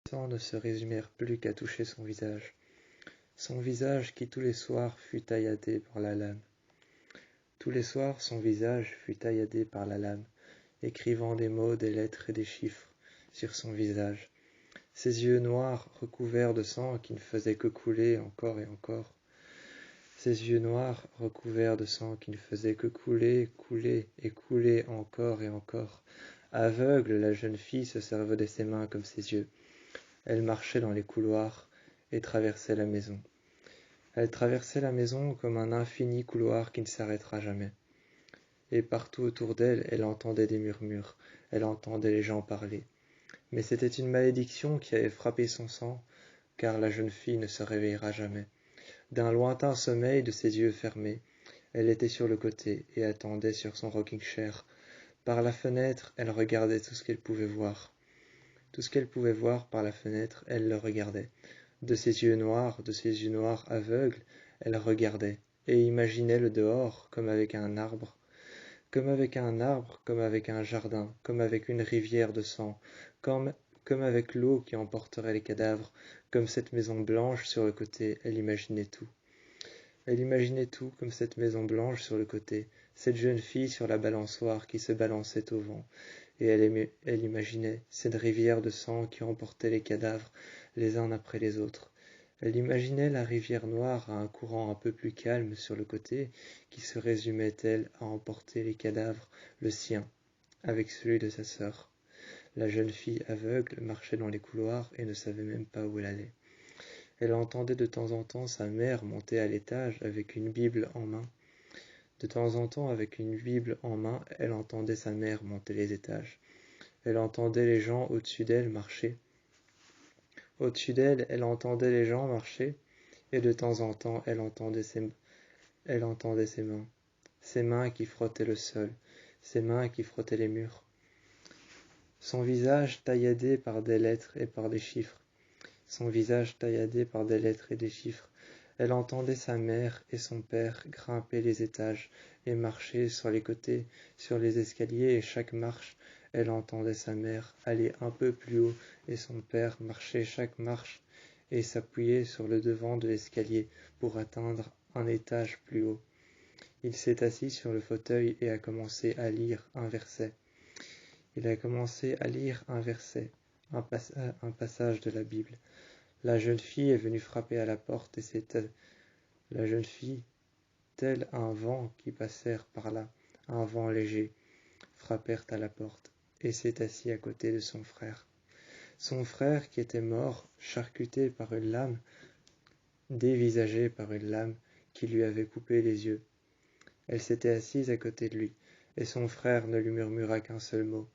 temps ne se résumèrent plus qu'à toucher son visage qui tous les soirs fut tailladé par la lame. Tous les soirs son visage fut tailladé par la lame, écrivant des mots, des lettres et des chiffres sur son visage. Ses yeux noirs recouverts de sang qui ne faisaient que couler encore et encore. Ses yeux noirs recouverts de sang qui ne faisaient que couler, couler et couler encore et encore. Aveugle, la jeune fille se servait de ses mains comme ses yeux. Elle marchait dans les couloirs et traversait la maison. Elle traversait la maison comme un infini couloir qui ne s'arrêtera jamais. Et partout autour d'elle, elle entendait des murmures, elle entendait les gens parler. Mais c'était une malédiction qui avait frappé son sang, car la jeune fille ne se réveillera jamais. D'un lointain sommeil de ses yeux fermés, elle était sur le côté et attendait sur son rocking chair. Par la fenêtre, elle regardait tout ce qu'elle pouvait voir. Tout ce qu'elle pouvait voir par la fenêtre, elle le regardait. De ses yeux noirs aveugles, elle regardait, et imaginait le dehors comme avec un arbre, comme avec un jardin, comme avec une rivière de sang, comme avec l'eau qui emporterait les cadavres, comme cette maison blanche sur le côté, elle imaginait tout. Elle imaginait tout comme cette maison blanche sur le côté, cette jeune fille sur la balançoire qui se balançait au vent, et elle imaginait cette rivière de sang qui emportait les cadavres les uns après les autres. Elle imaginait la rivière noire à un courant un peu plus calme sur le côté, qui se résumait, elle, à emporter les cadavres, le sien, avec celui de sa sœur. La jeune fille aveugle marchait dans les couloirs et ne savait même pas où elle allait. Elle entendait de temps en temps sa mère monter à l'étage avec une Bible en main. De temps en temps, avec une Bible en main, elle entendait sa mère monter les étages. Elle entendait les gens au-dessus d'elle marcher. Au-dessus d'elle, elle entendait les gens marcher, et de temps en temps, elle entendait ses mains qui frottaient le sol, ses mains qui frottaient les murs. Son visage tailladé par des lettres et par des chiffres. Son visage tailladé par des lettres et des chiffres. Elle entendait sa mère et son père grimper les étages et marcher sur les côtés, sur les escaliers, et chaque marche, elle entendait sa mère aller un peu plus haut et son père marcher chaque marche et s'appuyer sur le devant de l'escalier pour atteindre un étage plus haut. Il s'est assis sur le fauteuil et a commencé à lire un verset. Il a commencé à lire un verset, un passage de la Bible. La jeune fille est venue frapper à la porte et c'était la jeune fille, tel un vent qui passèrent par là, un vent léger, frappèrent à la porte et s'est assis à côté de son frère. Son frère qui était mort, charcuté par une lame, dévisagé par une lame qui lui avait coupé les yeux. Elle s'était assise à côté de lui et son frère ne lui murmura qu'un seul mot.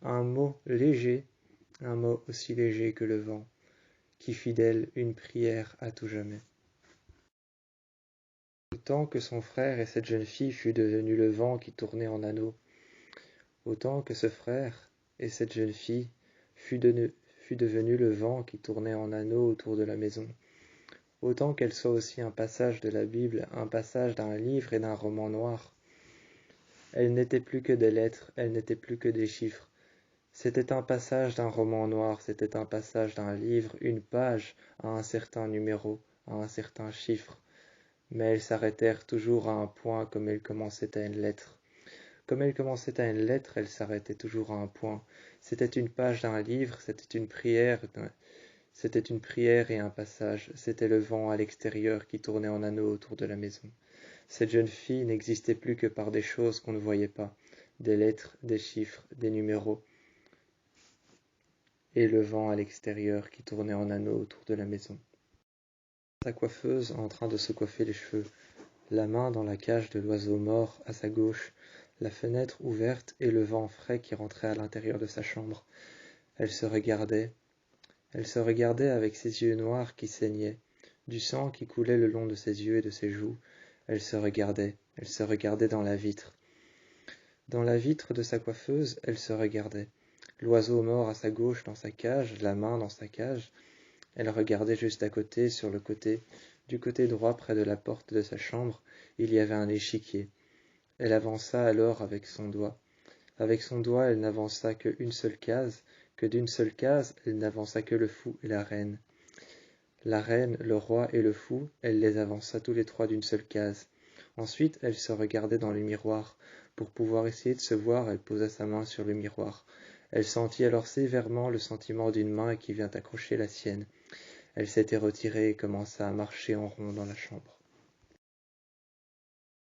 Un mot léger, un mot aussi léger que le vent, qui fit d'elle une prière à tout jamais. Autant que son frère et cette jeune fille fut devenu le vent qui tournait en anneau, autant que ce frère et cette jeune fille fut devenu le vent qui tournait en anneau autour de la maison, autant qu'elle soit aussi un passage de la Bible, un passage d'un livre et d'un roman noir. Elle n'était plus que des lettres, elle n'était plus que des chiffres. C'était un passage d'un roman noir, c'était un passage d'un livre, une page à un certain numéro, à un certain chiffre. Mais elles s'arrêtèrent toujours à un point comme elles commençaient à une lettre. Comme elles commençaient à une lettre, elles s'arrêtaient toujours à un point. C'était une page d'un livre, c'était une prière et un passage. C'était le vent à l'extérieur qui tournait en anneau autour de la maison. Cette jeune fille n'existait plus que par des choses qu'on ne voyait pas, des lettres, des chiffres, des numéros. Et le vent à l'extérieur qui tournait en anneau autour de la maison. Sa coiffeuse en train de se coiffer les cheveux, la main dans la cage de l'oiseau mort à sa gauche, la fenêtre ouverte et le vent frais qui rentrait à l'intérieur de sa chambre. Elle se regardait avec ses yeux noirs qui saignaient, du sang qui coulait le long de ses yeux et de ses joues. Elle se regardait dans la vitre. Dans la vitre de sa coiffeuse, elle se regardait. L'oiseau mort à sa gauche dans sa cage, la main dans sa cage. Elle regardait juste à côté, sur le côté, du côté droit près de la porte de sa chambre, il y avait un échiquier. Elle avança alors avec son doigt. Avec son doigt, elle n'avança qu'une seule case, que d'une seule case, elle n'avança que le fou et la reine. La reine, le roi et le fou, elle les avança tous les trois d'une seule case. Ensuite, elle se regardait dans le miroir. Pour pouvoir essayer de se voir, elle posa sa main sur le miroir. Elle sentit alors sévèrement le sentiment d'une main qui vient accrocher la sienne. Elle s'était retirée et commença à marcher en rond dans la chambre.